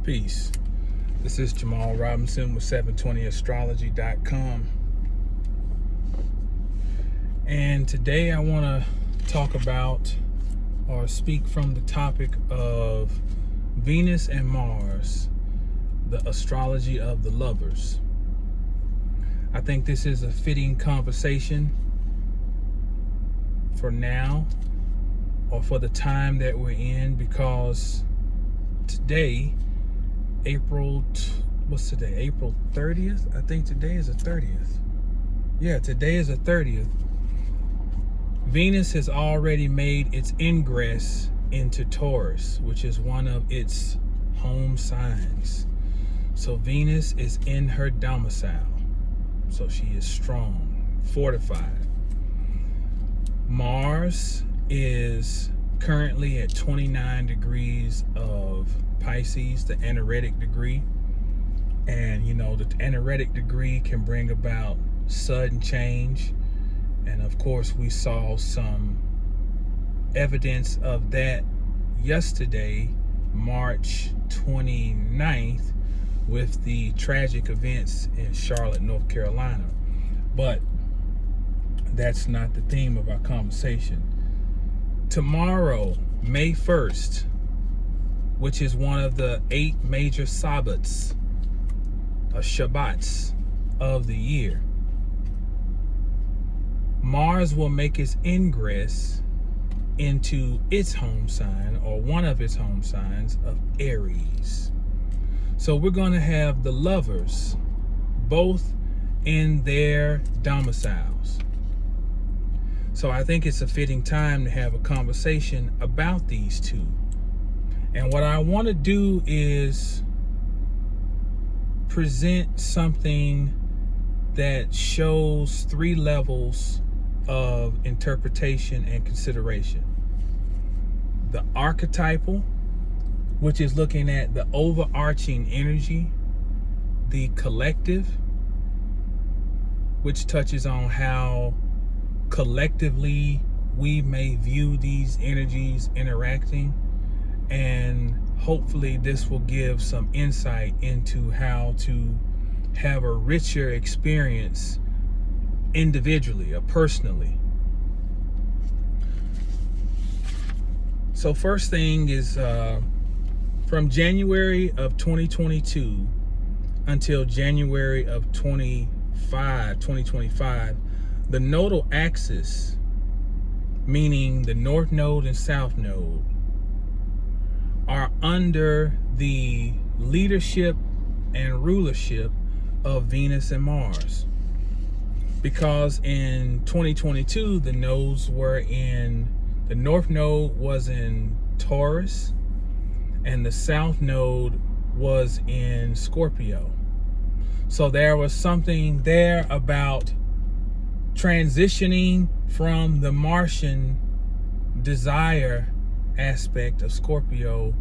Peace. This is Jamal Robinson with 720astrology.com. And today I want to talk about or speak from the topic of Venus and Mars, the astrology of the lovers. I think this is a fitting conversation for now, or for the time that we're in, because today, April 30th? I think today is the 30th. Yeah, today is the 30th. Venus has already made its ingress into Taurus, which is one of its home signs. So Venus is in her domicile. So she is strong, fortified. Mars is currently at 29 degrees of Pisces, the anaretic degree. And the anaretic degree can bring about sudden change. And of course, we saw some evidence of that yesterday, March 29th, with the tragic events in Charlotte, North Carolina. But that's not the theme of our conversation. Tomorrow, May 1st, which is one of the 8 major Sabbats, Shabbats of the year, Mars will make its ingress into its home sign, or one of its home signs, of Aries. So we're going to have the lovers both in their domiciles. So I think it's a fitting time to have a conversation about these two. And what I want to do is present something that shows 3 levels of interpretation and consideration. The archetypal, which is looking at the overarching energy. The collective, which touches on how collectively we may view these energies interacting. And hopefully this will give some insight into how to have a richer experience individually or personally. So first thing is from January of 2022 until January of 2025, the nodal axis, meaning the North Node and South Node, are under the leadership and rulership of Venus and Mars. Because in 2022, the North Node was in Taurus, and the South Node was in Scorpio. So there was something there about transitioning from the Martian desire aspect of Scorpio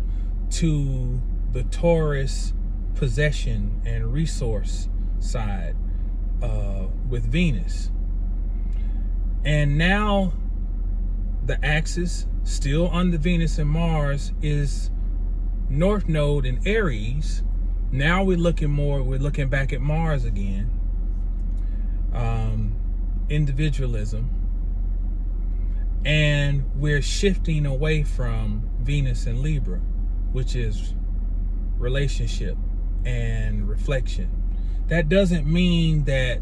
to the Taurus possession and resource side with Venus. And now the axis, still under Venus and Mars, is North Node in Aries. Now we're looking back at Mars again. Individualism. And we're shifting away from Venus and Libra, which is relationship and reflection. That doesn't mean that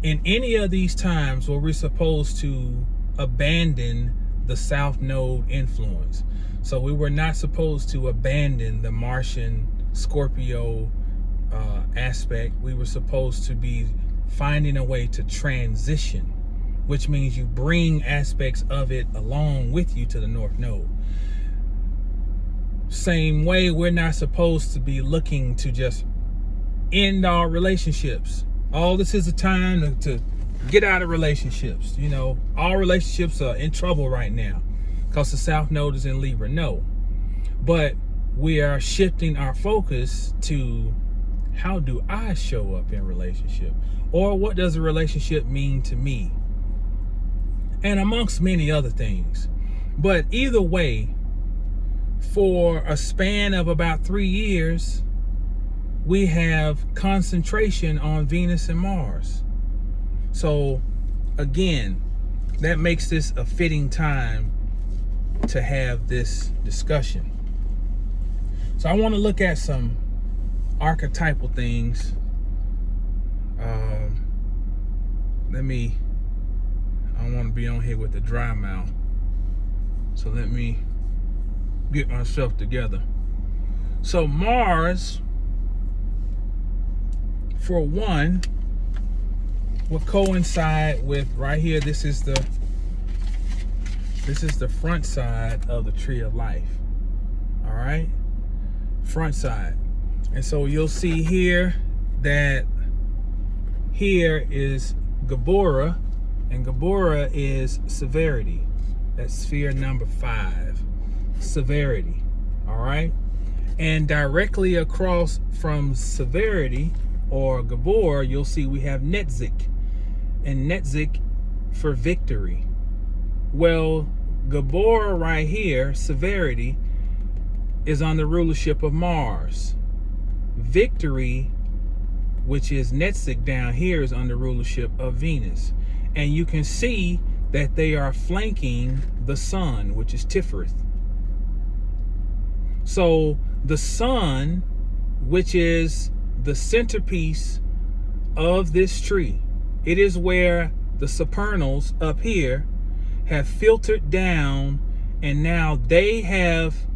in any of these times where we're supposed to abandon the South Node influence. So we were not supposed to abandon the Martian Scorpio aspect. We were supposed to be finding a way to transition, which means you bring aspects of it along with you to the North Node. Same way, we're not supposed to be looking to just end our relationships. All this is a time to get out of relationships. All relationships are in trouble right now because the South Node is in Libra. No. But we are shifting our focus to, how do I show up in relationship? Or what does a relationship mean to me? And amongst many other things. But either way, for a span of about 3 years, we have concentration on Venus and Mars. So again, that makes this a fitting time to have this discussion. So I want to look at some archetypal things. I don't want to be on here with the dry mouth. So let me get myself together. So Mars, for one, will coincide with right here. This is the front side of the tree of life. All right, front side. And so you'll see here that here is Gabora, and Gabora is severity. That's sphere number 5, severity. All right, and directly across from severity or Gabor, you'll see we have Netzik, and Netzik for victory. Well, Gabor right here, severity, is on the rulership of Mars. Victory, which is Netzik down here, is under rulership of Venus. And you can see that they are flanking the sun, which is Tiferet. So the sun, which is the centerpiece of this tree, it is where the supernals up here have filtered down, and now they have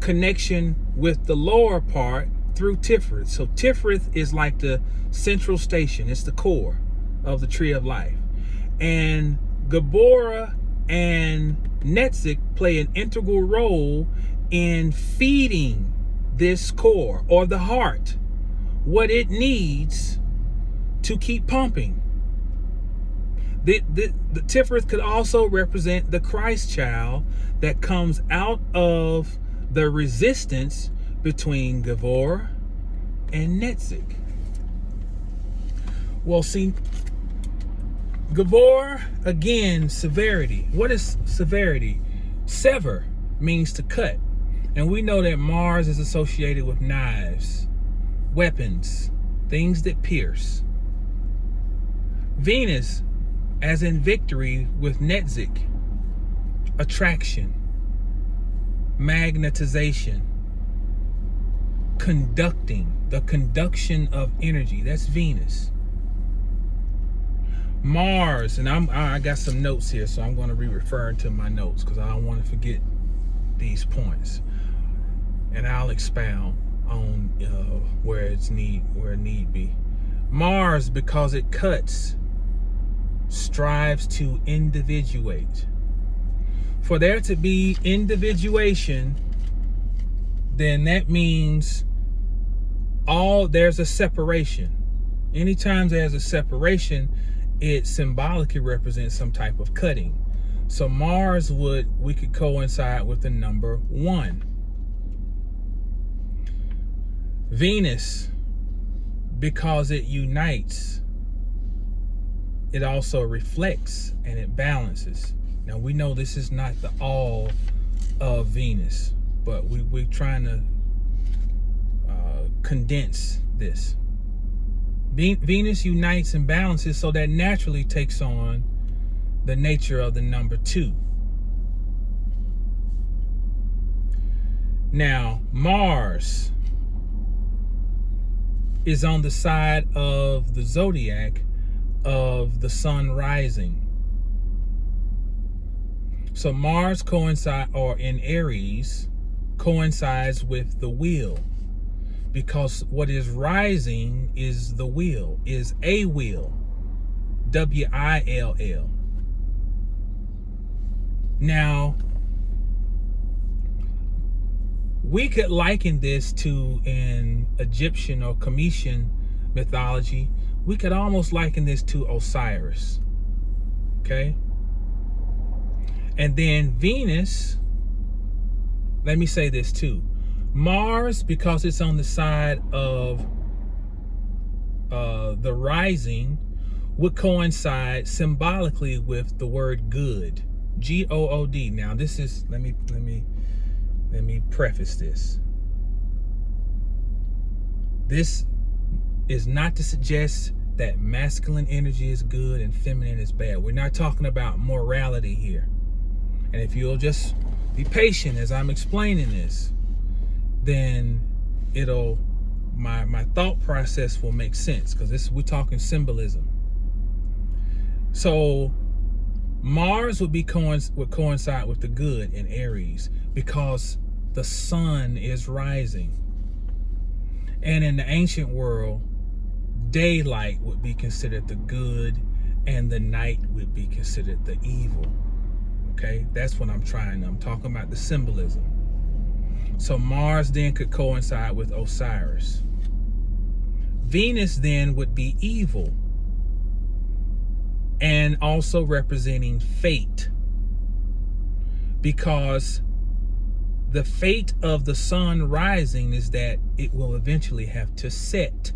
connection with the lower part through Tiferet. So Tiferet is like the central station. It's the core of the tree of life. And Gabora and Netzik play an integral role in feeding this core, or the heart, what it needs to keep pumping. The Tiferet could also represent the Christ child that comes out of the resistance between Gabor and Netzik. Well, see, Gabor, again, severity. What is severity? Sever means to cut. And we know that Mars is associated with knives, weapons, things that pierce. Venus, as in victory with Netzik, attraction, magnetization, conducting, the conduction of energy. That's Venus. Mars, and I got some notes here, so I'm going to be referring to my notes because I don't want to forget these points, and I'll expound on where it need be. Mars, because it cuts, strives to individuate. For there to be individuation, then that means there's a separation. Anytime there's a separation, it symbolically represents some type of cutting. So Mars we could coincide with the number 1. Venus, because it unites, it also reflects and it balances. Now we know this is not the all of Venus, but we're trying to condense this. Venus unites and balances, so that naturally takes on the nature of the number 2. Now, Mars is on the side of the zodiac of the sun rising. So Mars in Aries coincides with the wheel, because what is rising is the wheel, is a wheel, W-I-L-L. Now, we could liken this to, in Egyptian or Cometian mythology, we could almost liken this to Osiris. Okay? And then Venus, let me say this too. Mars, because it's on the side of the rising, would coincide symbolically with the word good, G-O-O-D. Now this is, let me Let me preface this. This is not to suggest that masculine energy is good and feminine is bad. We're not talking about morality here. And if you'll just be patient as I'm explaining this, then my thought process will make sense, because we're talking symbolism. So Mars would coincide with the good in Aries because the sun is rising. And in the ancient world, daylight would be considered the good and the night would be considered the evil. Okay, that's what I'm talking about the symbolism. So Mars then could coincide with Osiris. Venus then would be evil and also representing fate, because the fate of the sun rising is that it will eventually have to set.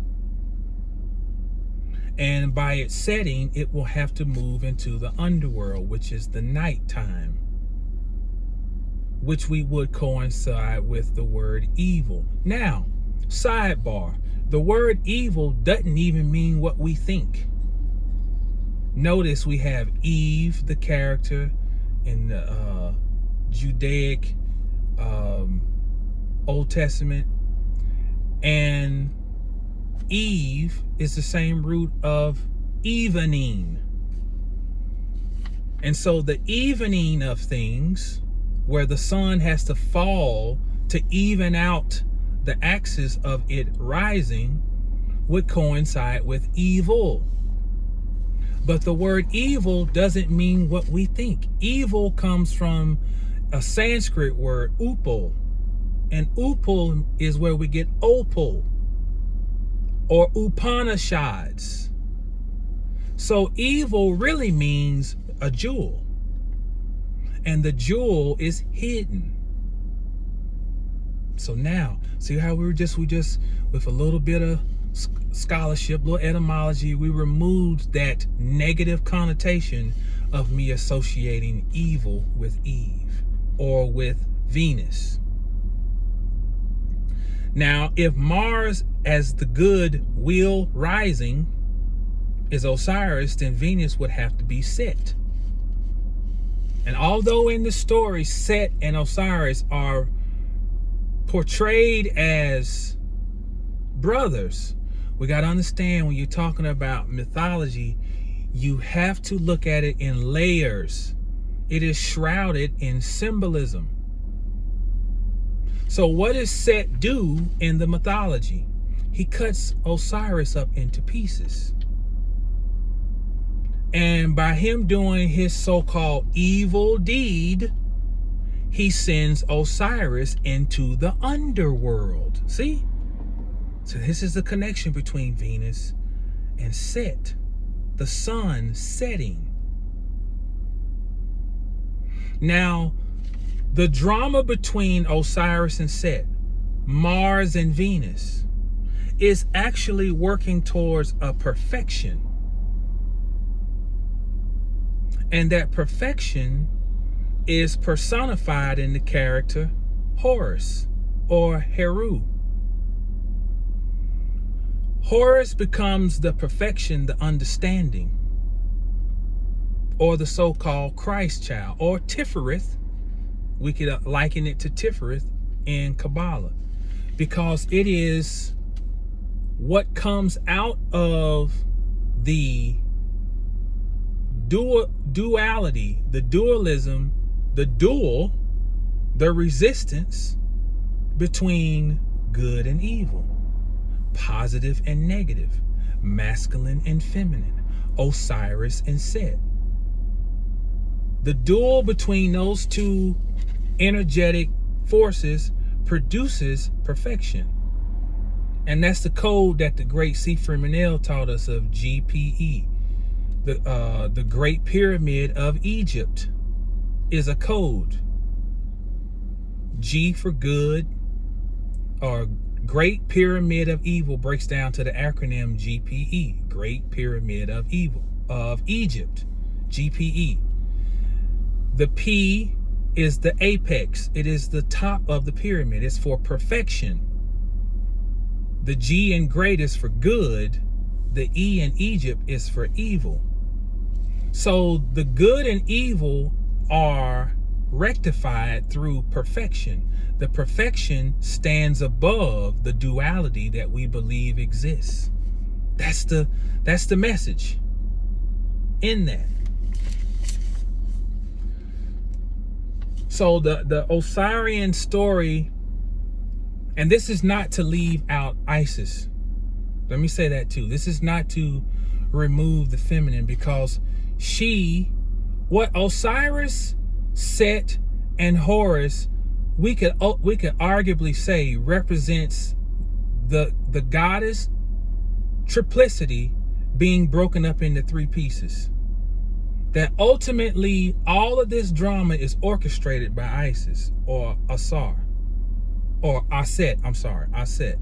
And by its setting, it will have to move into the underworld, which is the nighttime, which we would coincide with the word evil. Now, sidebar, the word evil doesn't even mean what we think. Notice we have Eve, the character in the Judaic Old Testament, and Eve is the same root of evening. And so the evening of things, where the sun has to fall to even out the axis of it rising, would coincide with evil. But the word evil doesn't mean what we think. Evil comes from a Sanskrit word, upal. And upal is where we get opal or Upanishads. So evil really means a jewel. And the jewel is hidden. So now, see how we just with a little bit of scholarship, little etymology, we removed that negative connotation of me associating evil with Eve or with Venus. Now, if Mars as the good wheel rising is Osiris, then Venus would have to be Set. And although in the story Set and Osiris are portrayed as brothers, we got to understand when you're talking about mythology, you have to look at it in layers. It is shrouded in symbolism. So what does Set do in the mythology? He cuts Osiris up into pieces. And by him doing his so-called evil deed, he sends Osiris into the underworld. See? So this is the connection between Venus and Set, the sun setting. Now, the drama between Osiris and Set, Mars and Venus, is actually working towards a perfection. And that perfection is personified in the character Horus or Heru. Horus becomes the perfection, the understanding, or the so-called Christ child, or Tifereth. We could liken it to Tifereth in Kabbalah, because it is what comes out of the duality, the dualism, the resistance between good and evil, positive and negative, masculine and feminine, Osiris and Set. The duel between those two energetic forces produces perfection. And that's the code that the great C. Freemanel taught us of GPE. The Great Pyramid of Egypt is a code. G for good, or Great Pyramid of Evil, breaks down to the acronym GPE, Great Pyramid of Evil of Egypt, GPE. The P is the apex. It is the top of the pyramid. It's for perfection. The G in great is for good. The E in Egypt is for evil. So the good and evil are rectified through perfection. The perfection stands above the duality that we believe exists. That's the message in that. So the Osirian story, and this is not to leave out Isis. Let me say that too. This is not to remove the feminine, because what Osiris, Set, and Horus, we could arguably say represents the goddess triplicity being broken up into three pieces. That ultimately all of this drama is orchestrated by Isis or Asar or Aset. Aset.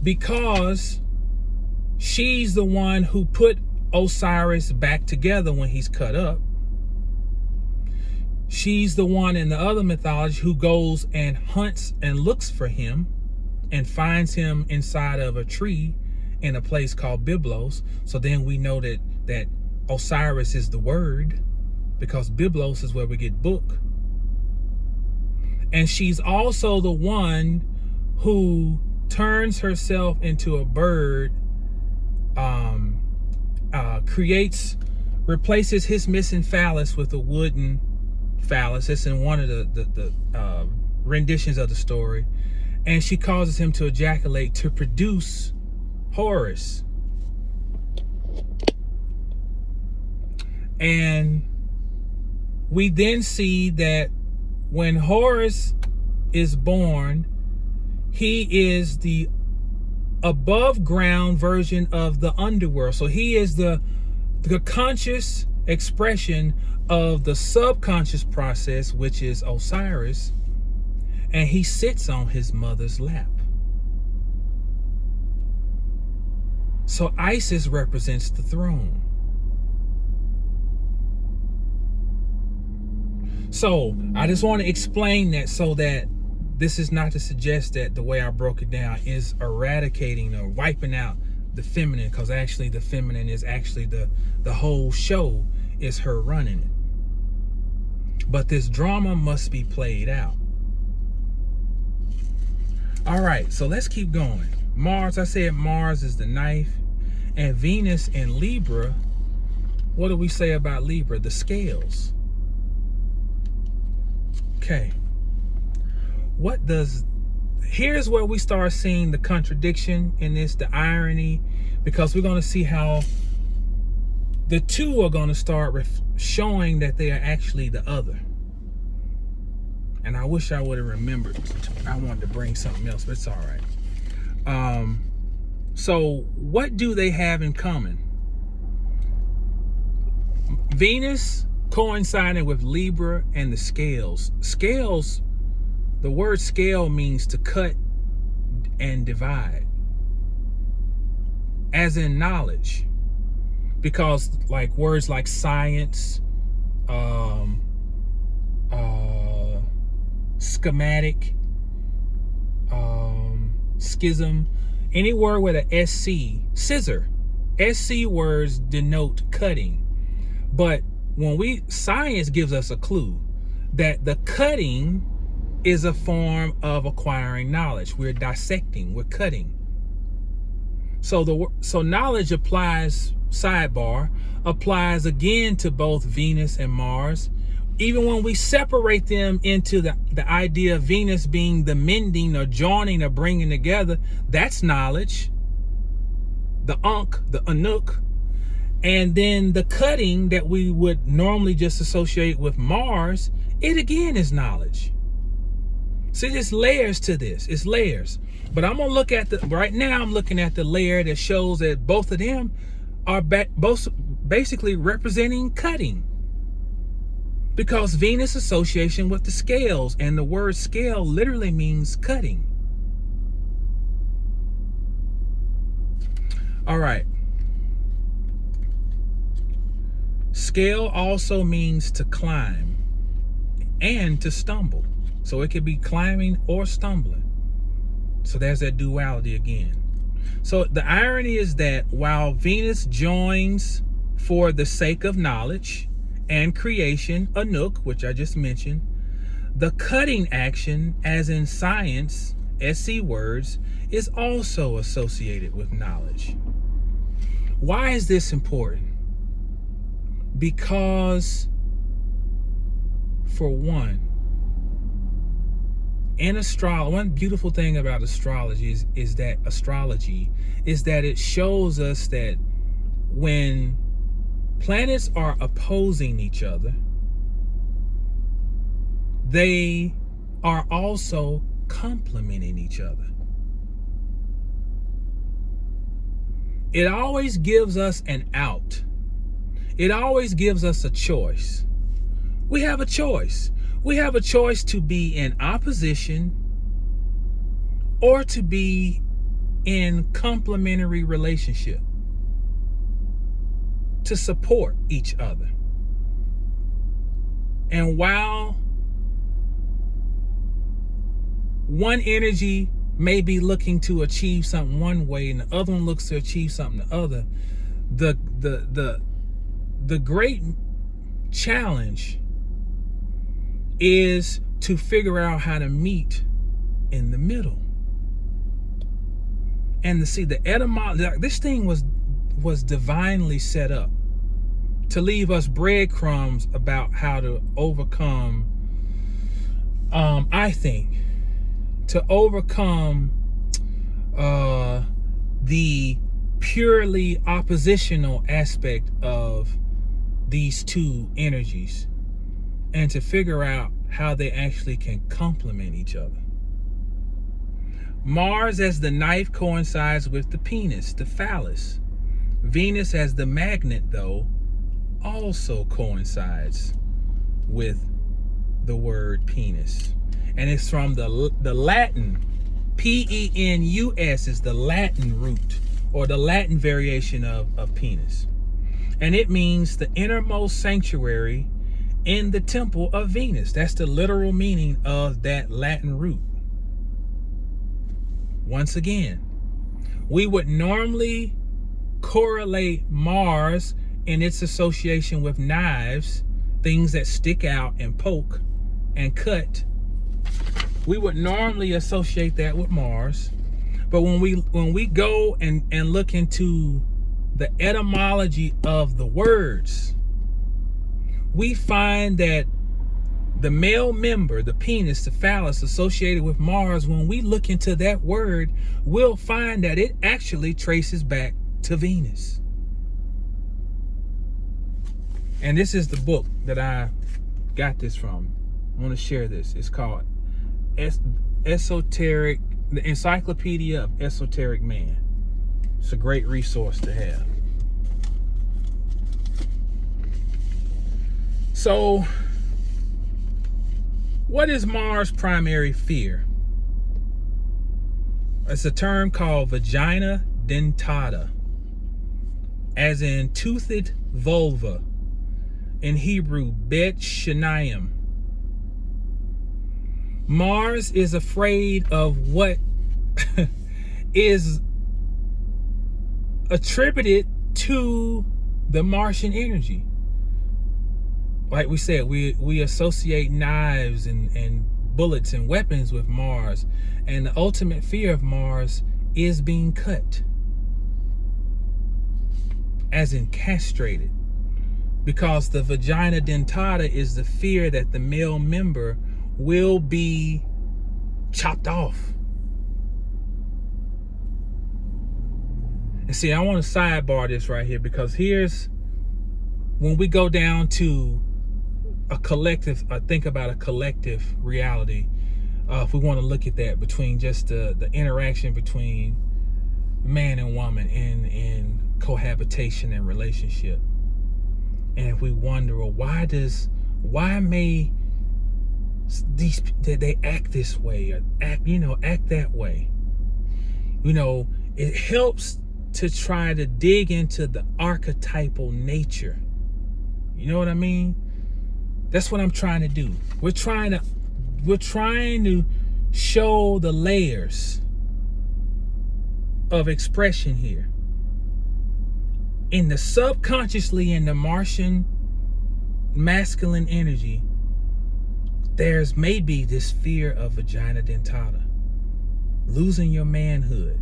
Because she's the one who put Osiris back together when he's cut up. She's the one in the other mythology who goes and hunts and looks for him and finds him inside of a tree in a place called Byblos. So then we know that Osiris is the word, because Byblos is where we get book. And she's also the one who turns herself into a bird, replaces his missing phallus with a wooden phallus. It's in one of the renditions of the story. And she causes him to ejaculate to produce Horus. And we then see that when Horus is born, he is the above ground version of the underworld. So he is the conscious expression of the subconscious process, which is Osiris, and he sits on his mother's lap. So Isis represents the throne. So I just want to explain that, so that this is not to suggest that the way I broke it down is eradicating or wiping out the feminine, because actually the feminine is actually the whole show is her running it. But this drama must be played out. All right, so let's keep going. Mars, I said Mars is the knife, and Venus in Libra, what do we say about Libra? The scales. Okay. Here's where we start seeing the contradiction in this, the irony, because we're going to see how the two are going to start showing that they are actually the other. And I wish I would have remembered. I wanted to bring something else, but it's all right. So what do they have in common? Venus coinciding with Libra and the scales. Scales, the word scale means to cut and divide, as in knowledge. Because like words like science, schematic, schism, any word with a SC, scissor, SC words denote cutting. But science gives us a clue that the cutting is a form of acquiring knowledge. We're dissecting, we're cutting. So knowledge applies, sidebar, applies again to both Venus and Mars. Even when we separate them into the idea of Venus being the mending or joining or bringing together, that's knowledge. The Ankh, the Anuk. And then the cutting that we would normally just associate with Mars, it again is knowledge. See, there's layers to this. It's layers. But I'm going to look at right now I'm looking at the layer that shows that both of them are both basically representing cutting. Because Venus association with the scales, and the word scale literally means cutting. All right. Scale also means to climb. and to stumble. So it could be climbing or stumbling. So there's that duality again. So the irony is that while Venus joins for the sake of knowledge and creation, a nook, which I just mentioned, the cutting action, as in science, SC words, is also associated with knowledge. Why is this important? Because, for one, in astrology, one beautiful thing about astrology is that it shows us that when planets are opposing each other, they are also complementing each other. It always gives us an out. It always gives us a choice. We have a choice. We have a choice to be in opposition or to be in complementary relationship, to support each other. And while one energy may be looking to achieve something one way and the other one looks to achieve something the other, the great challenge is to figure out how to meet in the middle. And to see the etymology, this thing was divinely set up to leave us breadcrumbs about how to overcome, I think, to overcome the purely oppositional aspect of these two energies, and to figure out how they actually can complement each other. Mars as the knife coincides with the penis, the phallus. Venus as the magnet, though, also coincides with the word penis. And it's from the Latin. Penus is the Latin root, or the Latin variation of penis. And it means the innermost sanctuary in the temple of Venus. That's the literal meaning of that Latin root. Once again, we would normally correlate Mars in its association with knives, things that stick out and poke and cut. We would normally associate that with Mars. But when we go and look into the etymology of the words, we find that the male member, the penis, the phallus associated with Mars, when we look into that word, we'll find that it actually traces back to Venus. And this is the book that I got this from. I want to share this. It's called Esoteric, the Encyclopedia of Esoteric Man. It's a great resource to have. So, what is Mars' primary fear? It's a term called vagina dentata, as in toothed vulva. In Hebrew, bet shanayim. Mars is afraid of what is attributed to the Martian energy. Like we said, we associate knives and bullets and weapons with Mars. And the ultimate fear of Mars is being cut, as in castrated. Because the vagina dentata is the fear that the male member will be chopped off. And see, I want to sidebar this right here, because here's when we go down to a collective, think about a collective reality. If we want to look at that between just the interaction between man and woman in cohabitation and relationship. And if we wonder, well, why may they act this way or act that way? It helps to try to dig into the archetypal nature. You know what I mean? That's what I'm trying to do. We're trying to show the layers of expression here. In the subconsciously, in the Martian masculine energy, there's maybe this fear of vagina dentata, losing your manhood.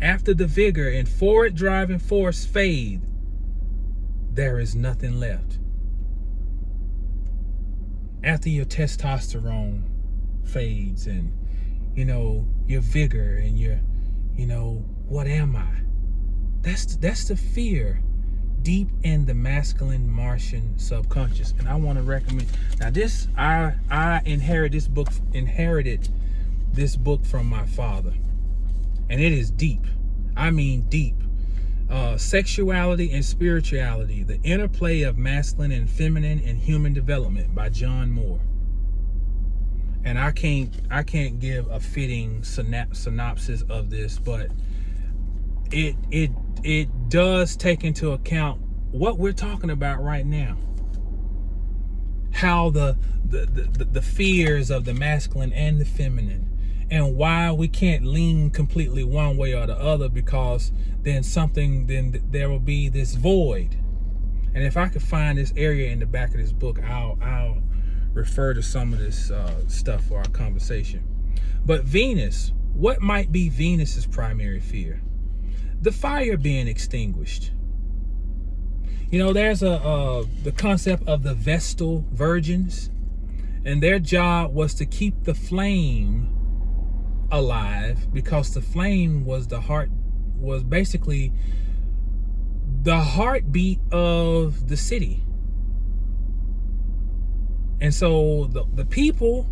After the vigor and forward driving force fade, there is nothing left. After your testosterone fades and, your vigor and your, what am I? That's the fear deep in the masculine Martian subconscious. And I want to recommend, now this, I inherited this book from my father, and it is deep. I mean deep. Sexuality and Spirituality, the Interplay of Masculine and Feminine in Human Development by John Moore. And I can't give a fitting synopsis of this, but it does take into account what we're talking about right now. How the fears of the masculine and the feminine, and why we can't lean completely one way or the other, because then there will be this void. And if I could find this area in the back of this book, I'll refer to some of this stuff for our conversation. But Venus, what might be Venus's primary fear? The fire being extinguished. There's the concept of the Vestal virgins, and their job was to keep the flame alive, because the flame was basically the heartbeat of the city. And so the people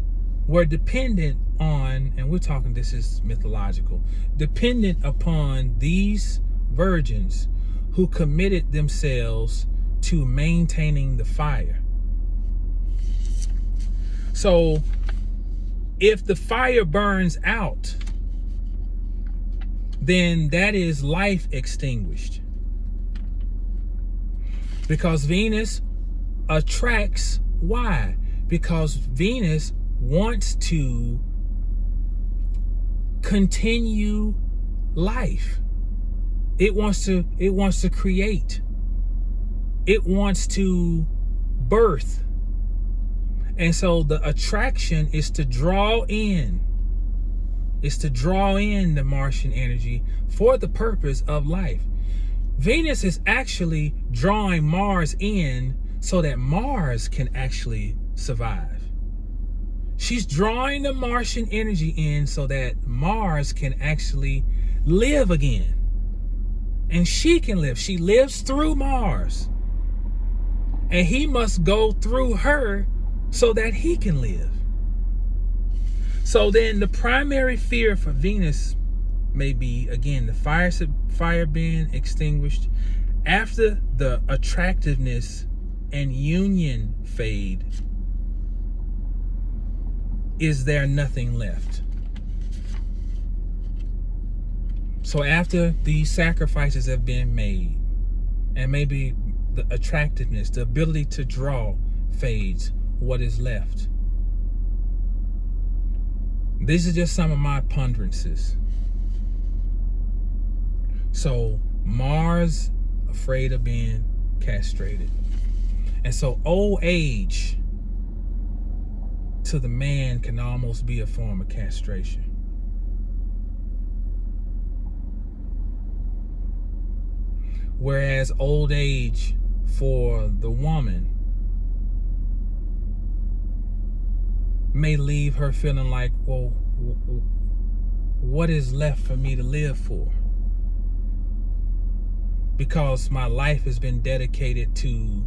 were dependent on, and we're talking, this is mythological, dependent upon these virgins who committed themselves to maintaining the fire. So if the fire burns out, then that is life extinguished. Because Venus attracts, why? Because Venus wants to continue life. It wants to create. It wants to birth. And so the attraction is to draw in. It's to draw in the Martian energy for the purpose of life. Venus is actually drawing Mars in so that Mars can actually survive. She's drawing the Martian energy in so that Mars can actually live again. And she can live. She lives through Mars. And he must go through her so that he can live. So then the primary fear for Venus may be, again, the fire being extinguished. After the attractiveness and union fade, is there nothing left? So after these sacrifices have been made, and maybe the attractiveness, the ability to draw fades, what is left? These are just some of my ponderances. So Mars, afraid of being castrated. And so old age to the man can almost be a form of castration. Whereas old age for the woman may leave her feeling like, well, what is left for me to live for? Because my life has been dedicated to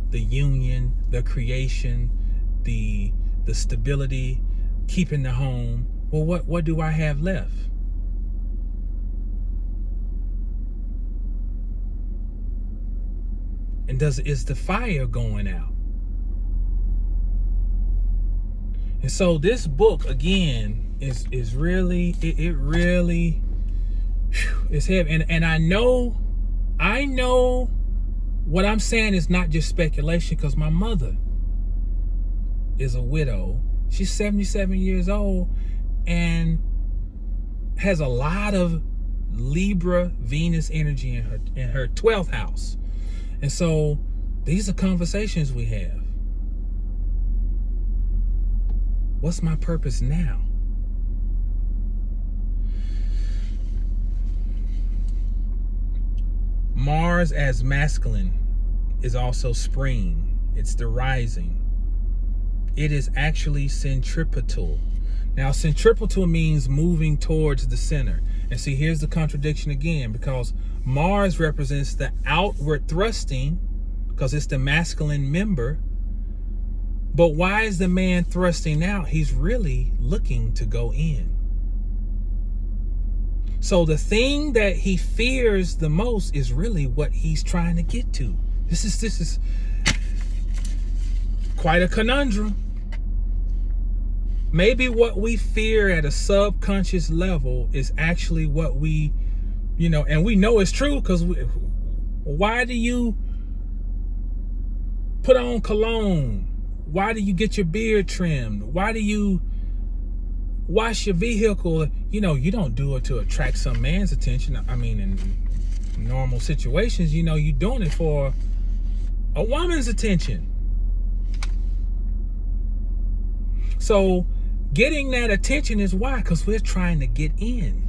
the union, the creation, the stability, keeping the home. Well, what do I have left? And is the fire going out? And so this book, again, is really, it really is heavy. And I know what I'm saying is not just speculation, because my mother is a widow. She's 77 years old and has a lot of Libra Venus energy in her 12th house. And so these are conversations we have. What's my purpose now? Mars as masculine is also spring. It's the rising. It is actually centripetal. Now, centripetal means moving towards the center. And see, here's the contradiction again, because Mars represents the outward thrusting, because it's the masculine member. But why is the man thrusting out? He's really looking to go in. So the thing that he fears the most is really what he's trying to get to. This is quite a conundrum. Maybe what we fear at a subconscious level is actually what we, and we know it's true, because why do you put on cologne? Why do you get your beard trimmed? Why do you wash your vehicle? You don't do it to attract some man's attention. I mean, in normal situations, you're doing it for a woman's attention. So getting that attention is why, because we're trying to get in.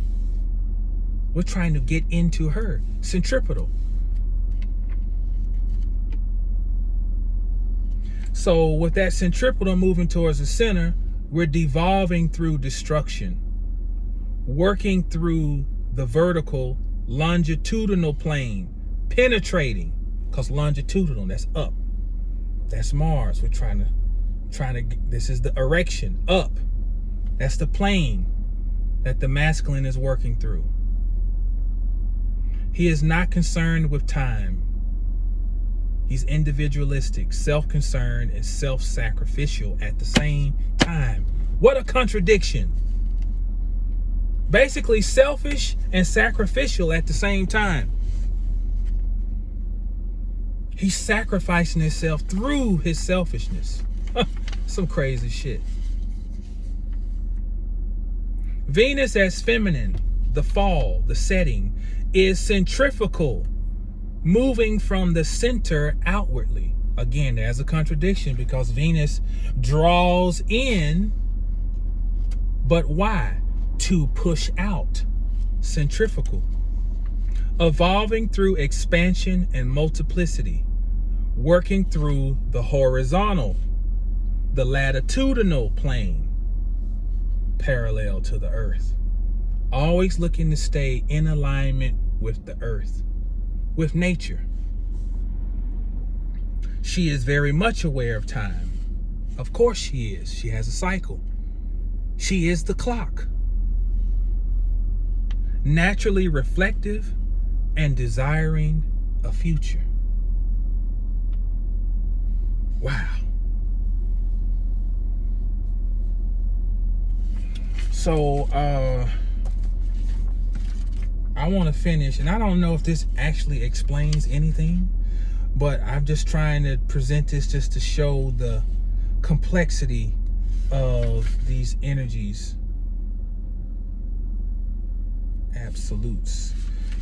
We're trying to get into her. Centripetal. So with that centripetal moving towards the center, we're devolving through destruction, working through the vertical longitudinal plane, penetrating, because longitudinal, that's up. That's Mars. We're trying to, this is the erection, up. That's the plane that the masculine is working through. He is not concerned with time. He's individualistic, self-concerned, and self-sacrificial at the same time. What a contradiction. Basically selfish and sacrificial at the same time. He's sacrificing himself through his selfishness. Some crazy shit. Venus as feminine, the fall, the setting, is centrifugal, moving from the center outwardly. Again, there's a contradiction, because Venus draws in, but why? To push out. Centrifugal. Evolving through expansion and multiplicity, working through the horizontal, the latitudinal plane, parallel to the earth. Always looking to stay in alignment with the earth, with nature. She is very much aware of time. Of course she is. She has a cycle. She is the clock. Naturally reflective and desiring a future. Wow. So, I want to finish, and I don't know if this actually explains anything, but I'm just trying to present this just to show the complexity of these energies. Absolutes.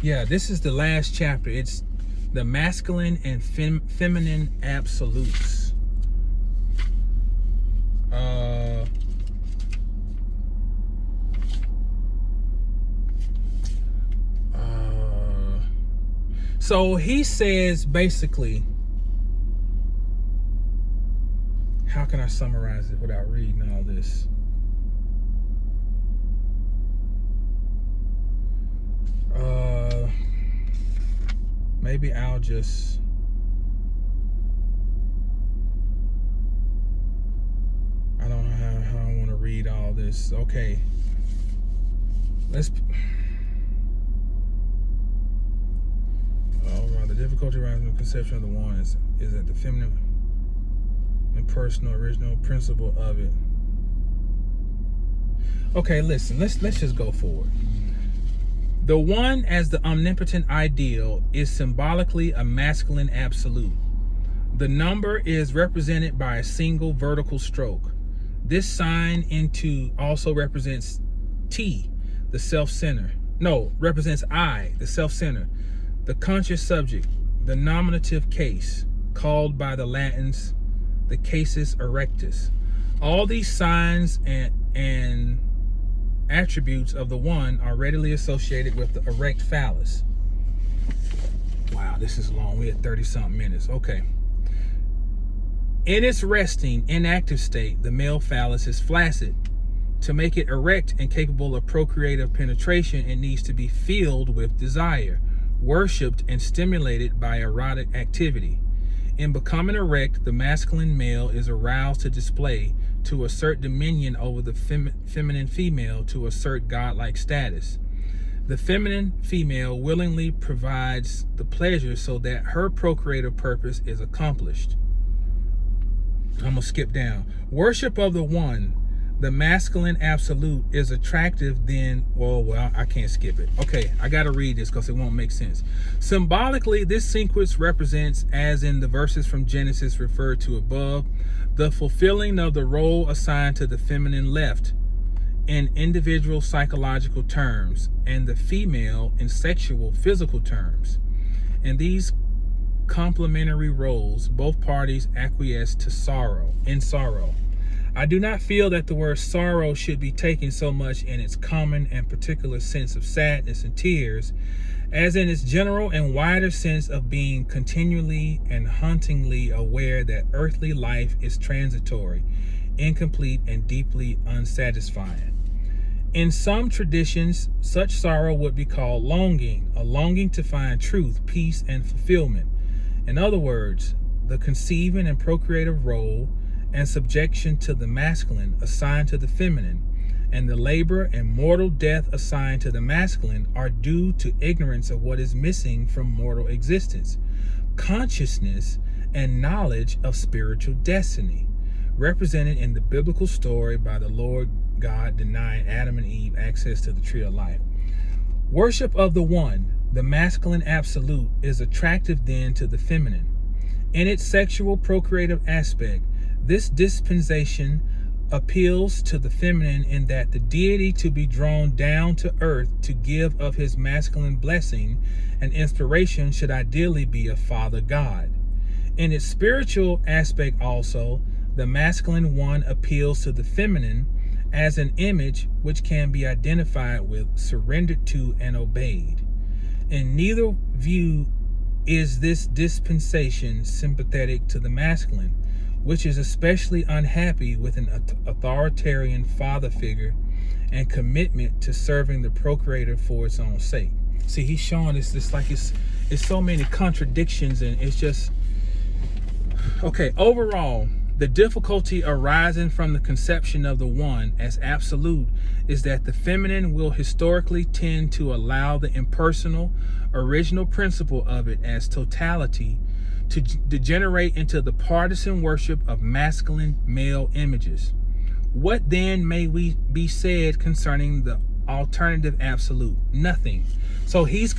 Yeah, this is the last chapter. It's the masculine and feminine absolutes. So he says basically, how can I summarize it without reading all this? Maybe I'll just, I don't know how I want to read all this. Okay, let's. The difficulty arising from the conception of the one is that the feminine and personal original principle of it. Okay, listen, let's just go forward. The one as the omnipotent ideal is symbolically a masculine absolute. The number is represented by a single vertical stroke. This sign into also represents T, the self-center. No, represents I, the self-center, the conscious subject, the nominative case, called by the Latins the casus erectus. All these signs and attributes of the one are readily associated with the erect phallus. Wow, this is long. We're at 30-something minutes. Okay. In its resting, inactive state, the male phallus is flaccid. To make it erect and capable of procreative penetration, it needs to be filled with desire, worshipped and stimulated by erotic activity. In becoming erect, the masculine male is aroused to display, to assert dominion over the feminine female, to assert godlike status. The feminine female willingly provides the pleasure so that her procreative purpose is accomplished. I'm going to skip down. Worship of the one, the masculine absolute, is attractive then. Well, I can't skip it. Okay, I got to read this because it won't make sense. Symbolically, this sequence represents, as in the verses from Genesis referred to above, the fulfilling of the role assigned to the feminine left in individual psychological terms and the female in sexual physical terms. In these complementary roles, both parties acquiesce to sorrow. I do not feel that the word sorrow should be taken so much in its common and particular sense of sadness and tears as in its general and wider sense of being continually and hauntingly aware that earthly life is transitory, incomplete, and deeply unsatisfying. In some traditions, such sorrow would be called longing, a longing to find truth, peace, and fulfillment. In other words, the conceiving and procreative role and subjection to the masculine assigned to the feminine, and the labor and mortal death assigned to the masculine are due to ignorance of what is missing from mortal existence, consciousness and knowledge of spiritual destiny, represented in the biblical story by the Lord God denying Adam and Eve access to the tree of life. Worship of the one, the masculine absolute, is attractive then to the feminine. In its sexual procreative aspect, this dispensation appeals to the feminine in that the deity to be drawn down to earth to give of his masculine blessing and inspiration should ideally be a father God. In its spiritual aspect also, the masculine one appeals to the feminine as an image which can be identified with, surrendered to, and obeyed. In neither view is this dispensation sympathetic to the masculine, which is especially unhappy with an authoritarian father figure and commitment to serving the procreator for its own sake. See, he's showing us this like it's so many contradictions, and it's just okay. Overall, the difficulty arising from the conception of the one as absolute is that the feminine will historically tend to allow the impersonal, original principle of it as totality to degenerate into the partisan worship of masculine male images. What then may be said concerning the alternative absolute? Nothing. So he's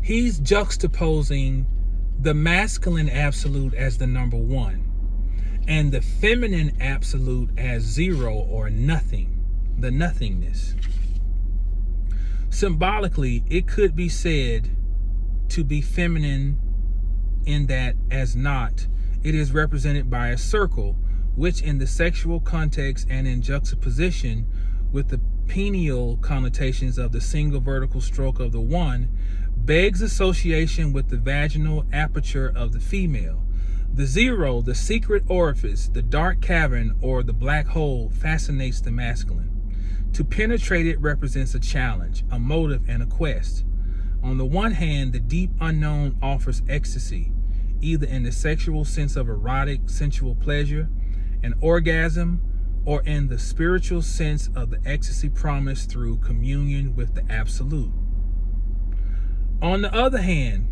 juxtaposing the masculine absolute as the number one and the feminine absolute as zero or nothing, the nothingness. Symbolically, it could be said to be feminine in that, as not, it is represented by a circle, which in the sexual context and in juxtaposition with the penial connotations of the single vertical stroke of the one, begs association with the vaginal aperture of the female. The zero, the secret orifice, the dark cavern, or the black hole fascinates the masculine. To penetrate it represents a challenge, a motive, and a quest. On the one hand, the deep unknown offers ecstasy, either in the sexual sense of erotic, sensual pleasure, an orgasm, or in the spiritual sense of the ecstasy promised through communion with the absolute. On the other hand,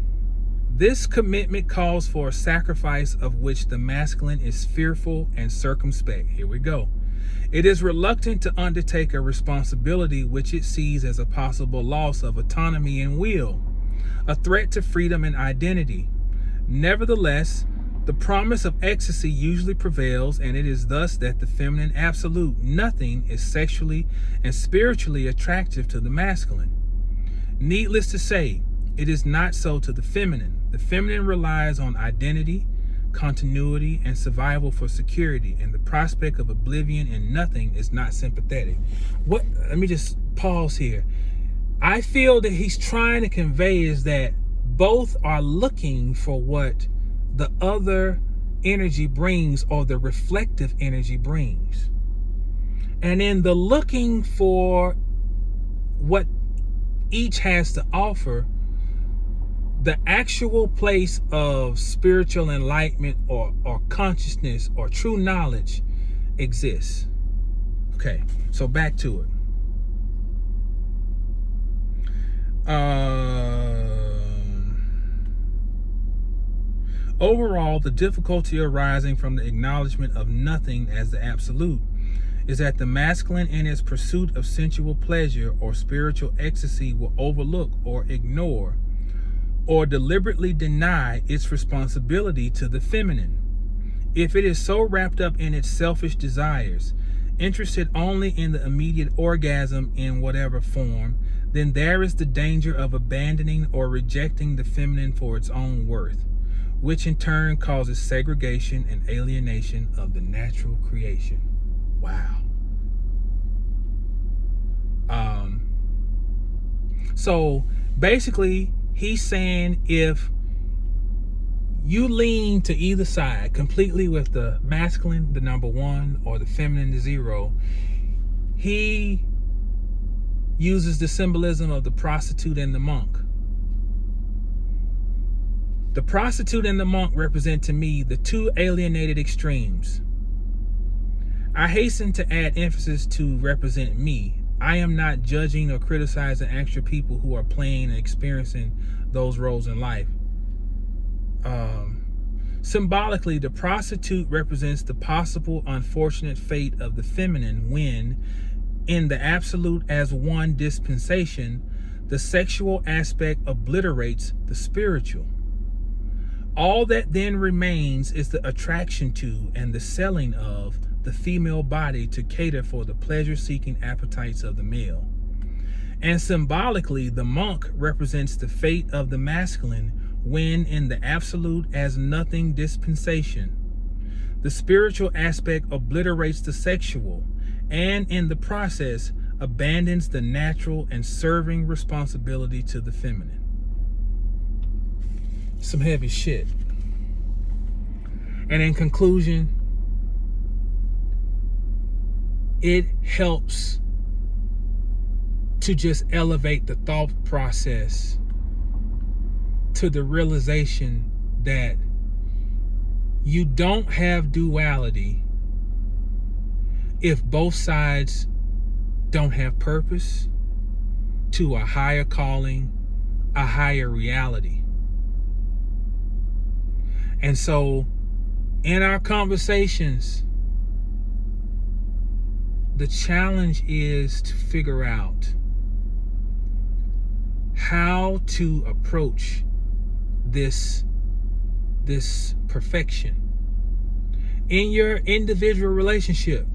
this commitment calls for a sacrifice of which the masculine is fearful and circumspect. Here we go. It is reluctant to undertake a responsibility which it sees as a possible loss of autonomy and will, a threat to freedom and identity. Nevertheless, the promise of ecstasy usually prevails, and it is thus that the feminine absolute nothing is sexually and spiritually attractive to the masculine. Needless to say, it is not so to the feminine. The feminine relies on identity, continuity, and survival for security, and the prospect of oblivion and nothing is not sympathetic. Let me just pause here. I feel that he's trying to convey is that both are looking for what the other energy brings, or the reflective energy brings. And in the looking for what each has to offer, the actual place of spiritual enlightenment or consciousness or true knowledge exists. Okay, so back to it. Overall, the difficulty arising from the acknowledgement of nothing as the absolute is that the masculine in its pursuit of sensual pleasure or spiritual ecstasy will overlook or ignore or deliberately deny its responsibility to the feminine. If it is so wrapped up in its selfish desires, interested only in the immediate orgasm in whatever form, then there is the danger of abandoning or rejecting the feminine for its own worth, which in turn causes segregation and alienation of the natural creation. Wow. So basically, he's saying if you lean to either side completely with the masculine, the number one, or the feminine, the zero, he uses the symbolism of the prostitute and the monk. The prostitute and the monk represent to me the two alienated extremes. I hasten to add emphasis to represent me. I am not judging or criticizing actual people who are playing and experiencing those roles in life. Symbolically, the prostitute represents the possible unfortunate fate of the feminine when, in the absolute as one dispensation, the sexual aspect obliterates the spiritual. All that then remains is the attraction to and the selling of the female body to cater for the pleasure-seeking appetites of the male. And symbolically, the monk represents the fate of the masculine when, in the absolute as nothing dispensation, the spiritual aspect obliterates the sexual, and in the process abandons the natural and serving responsibility to the feminine. Some heavy shit. And in conclusion, it helps to just elevate the thought process to the realization that you don't have duality if both sides don't have purpose to a higher calling, a higher reality. And so in our conversations, the challenge is to figure out how to approach this perfection in your individual relationship,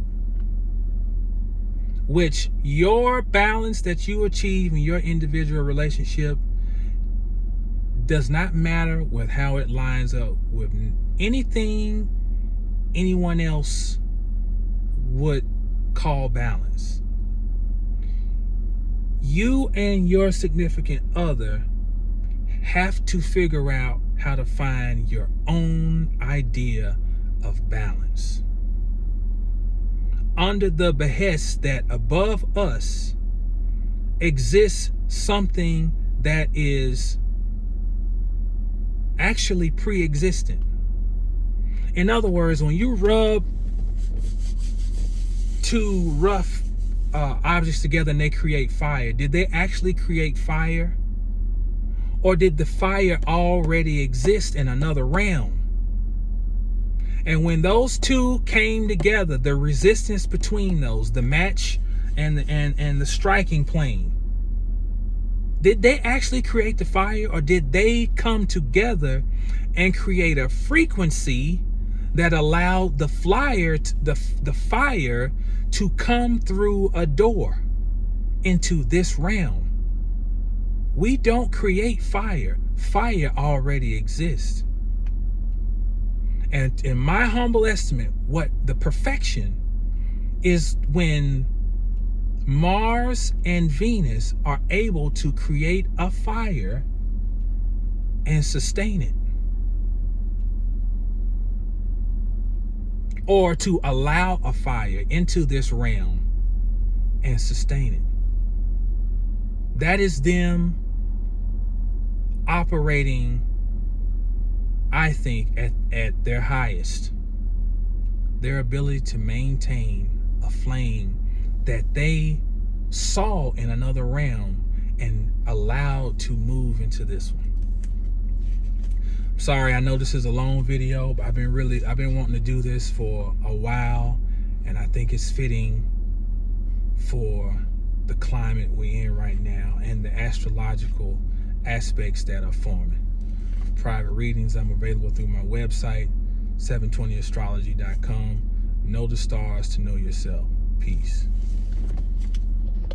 which your balance that you achieve in your individual relationship does not matter with how it lines up with anything anyone else would call balance. You and your significant other have to figure out how to find your own idea of balance, under the behest that above us exists something that is actually pre-existent. In other words, when you rub two rough objects together and they create fire, did they actually create fire? Or did the fire already exist in another realm? And when those two came together, the resistance between those, the match and the striking plane, did they actually create the fire, or did they come together and create a frequency that allowed the fire to come through a door into this realm? We don't create fire. Fire already exists. And in my humble estimate, what the perfection is when Mars and Venus are able to create a fire and sustain it, or to allow a fire into this realm and sustain it. That is them operating, I think, at their highest. Their ability to maintain a flame that they saw in another realm and allowed to move into this one. Sorry, I know this is a long video, but I've been wanting to do this for a while, and I think it's fitting for the climate we're in right now and the astrological aspects that are forming. For private readings, I'm available through my website, 720astrology.com. Know the stars to know yourself. Peace.